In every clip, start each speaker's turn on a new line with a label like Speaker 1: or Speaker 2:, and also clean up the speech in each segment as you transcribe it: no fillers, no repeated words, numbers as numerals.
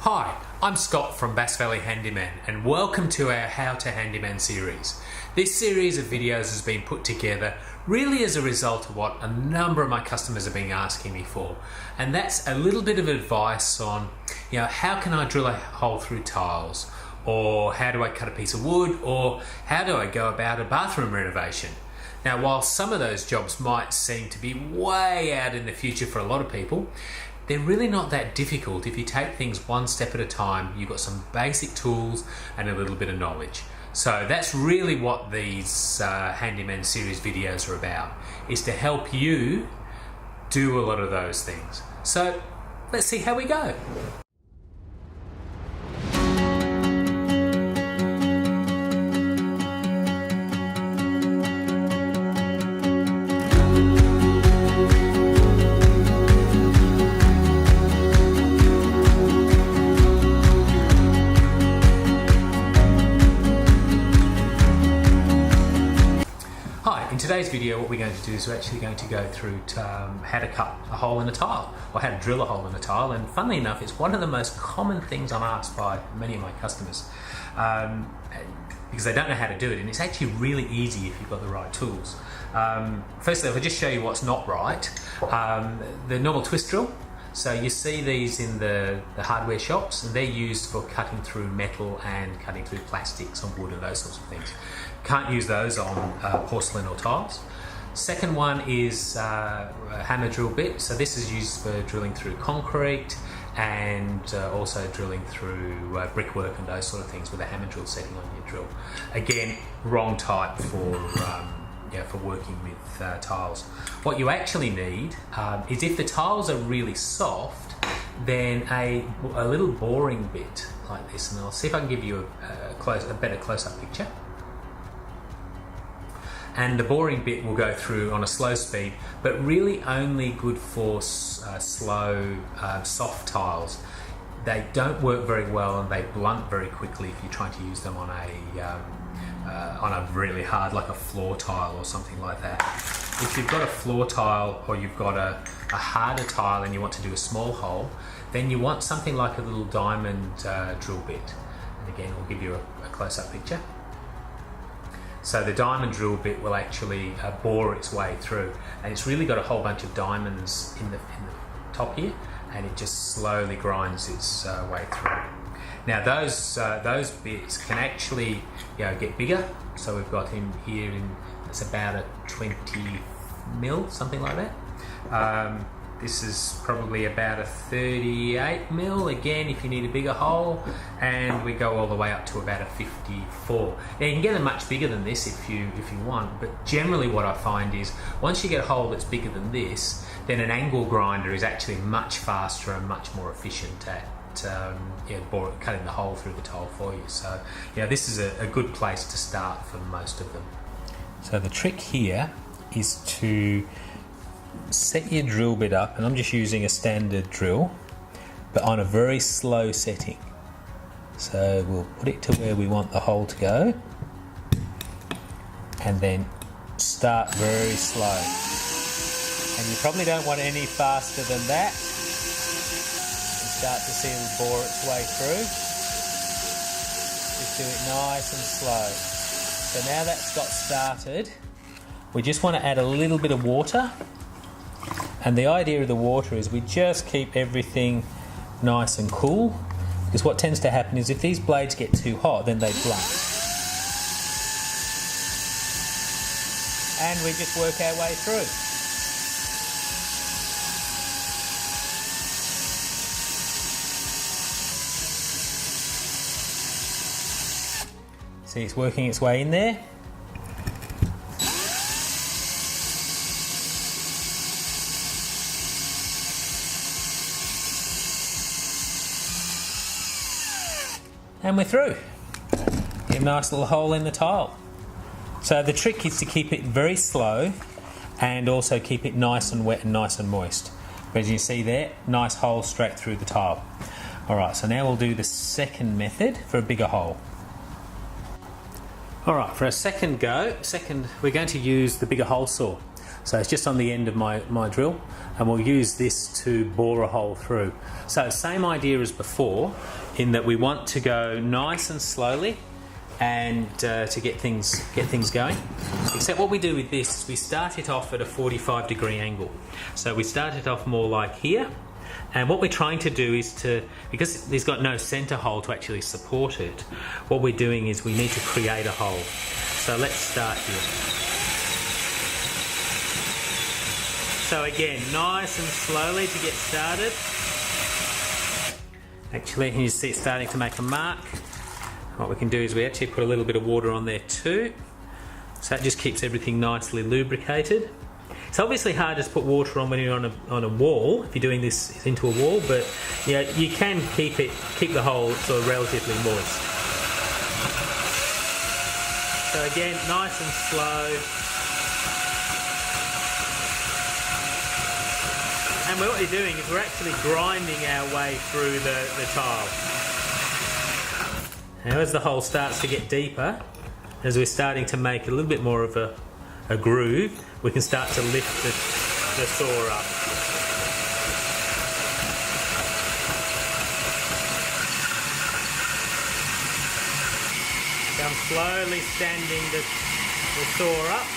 Speaker 1: Hi, I'm Scott from Bass Valley Handyman and welcome to our How to Handyman series. This series of videos has been put together really as a result of what a number of my customers have been asking me for, and that's a little bit of advice on, how can I drill a hole through tiles, or how do I cut a piece of wood, or how do I go about a bathroom renovation. Now, while some of those jobs might seem to be way out in the future for a lot of people, they're really not that difficult if you take things one step at a time. You've got some basic tools and a little bit of knowledge. So that's really what these Handyman series videos are about, is to help you do a lot of those things. So let's see how we go. In today's video, what we're going to do is we're actually going to go through how to cut a hole in a tile, or how to drill a hole in a tile. And funnily enough, it's one of the most common things I'm asked by many of my customers, because they don't know how to do it, and it's actually really easy if you've got the right tools. Firstly, if I just show you what's not right, the normal twist drill. So you see these in the hardware shops, and they're used for cutting through metal and cutting through plastics and wood and those sorts of things. Can't use those on porcelain or tiles. Second one is a hammer drill bit. So this is used for drilling through concrete and also drilling through brickwork and those sort of things with a hammer drill setting on your drill. Again, wrong type for working with tiles. What you actually need is, if the tiles are really soft, then a little boring bit like this, and I'll see if I can give you a better close-up picture. And the boring bit will go through on a slow speed, but really only good for slow, soft tiles. They don't work very well, and they blunt very quickly if you're trying to use them on a really hard, like a floor tile or something like that. If you've got a floor tile, or you've got a harder tile and you want to do a small hole, then you want something like a little diamond drill bit. And again, I'll give you a close-up picture. So the diamond drill bit will actually bore its way through, and it's really got a whole bunch of diamonds in the top here, and it just slowly grinds its way through. Now those bits can actually get bigger. So we've got him here it's about a 20 mil, something like that. This is probably about a 38 mil, again if you need a bigger hole, and we go all the way up to about a 54. Now you can get them much bigger than this if you want, but generally what I find is, once you get a hole that's bigger than this, then an angle grinder is actually much faster and much more efficient at cutting the hole through the tile for you. So this is a good place to start for most of them. So the trick here is to set your drill bit up, and I'm just using a standard drill, but on a very slow setting. So we'll put it to where we want the hole to go, and then start very slow. And you probably don't want any faster than that. You start to see it bore its way through. Just do it nice and slow. So now that's got started, we just want to add a little bit of water. And the idea of the water is we just keep everything nice and cool, because what tends to happen is if these blades get too hot, then they blunt. And we just work our way through. See, it's working its way in there. And we're through. Get a nice little hole in the tile. So the trick is to keep it very slow, and also keep it nice and wet and nice and moist. But as you see there, nice hole straight through the tile. Alright, so now we'll do the second method for a bigger hole. Alright, for a second, we're going to use the bigger hole saw. So it's just on the end of my drill, and we'll use this to bore a hole through. So same idea as before, in that we want to go nice and slowly and to get things going. Except what we do with this is we start it off at a 45-degree angle. So we start it off more like here, and what we're trying to do is to, because there's got no center hole to actually support it, what we're doing is we need to create a hole. So let's start here. So again, nice and slowly to get started. Actually, you see it's starting to make a mark. What we can do is we actually put a little bit of water on there too. So that just keeps everything nicely lubricated. It's obviously hard to put water on when you're on a wall, if you're doing this into a wall, but yeah, you can keep the hole sort of relatively moist. So again, nice and slow. And what you're doing is we're actually grinding our way through the tile. Now as the hole starts to get deeper, as we're starting to make a little bit more of a groove, we can start to lift the saw up. So I'm slowly standing the saw up.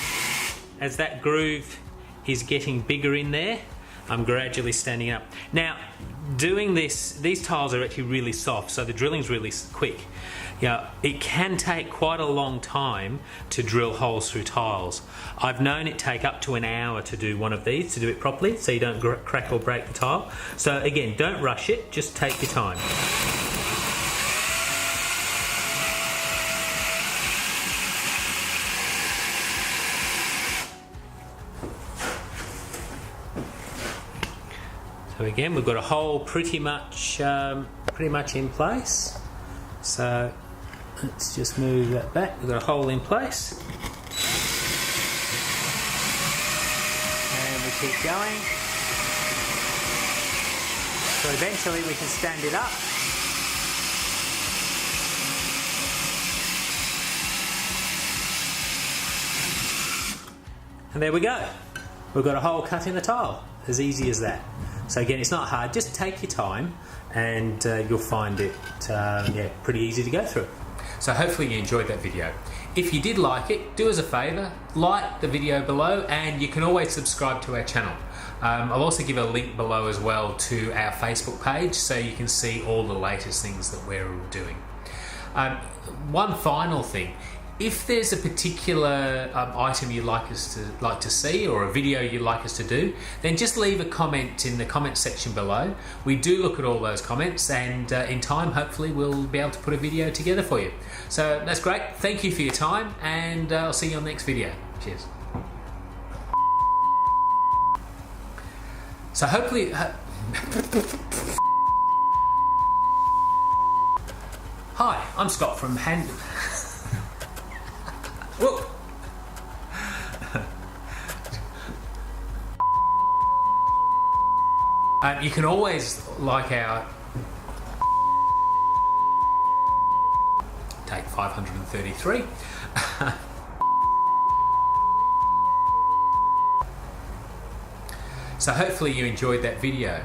Speaker 1: As that groove is getting bigger in there, I'm gradually standing up. Now, doing this, these tiles are actually really soft, so the drilling's really quick. It can take quite a long time to drill holes through tiles. I've known it take up to an hour to do one of these, to do it properly, so you don't crack or break the tile. So again, don't rush it, just take your time. So again, we've got a hole pretty much in place. So let's just move that back. We've got a hole in place, and we keep going. So eventually we can stand it up. And there we go. We've got a hole cut in the tile. As easy as that. So again, it's not hard, just take your time, and you'll find it pretty easy to go through. So hopefully you enjoyed that video. If you did like it, do us a favour, like the video below, and you can always subscribe to our channel. I'll also give a link below as well to our Facebook page, so you can see all the latest things that we're doing. One final thing. If there's a particular item you'd like to see, or a video you'd like us to do, then just leave a comment in the comment section below. We do look at all those comments, and in time hopefully we'll be able to put a video together for you. So that's great. Thank you for your time, and I'll see you on the next video. Cheers. So hopefully Hi, I'm Scott from Handyman. Whoa. You can always like our take 533. So hopefully you enjoyed that video.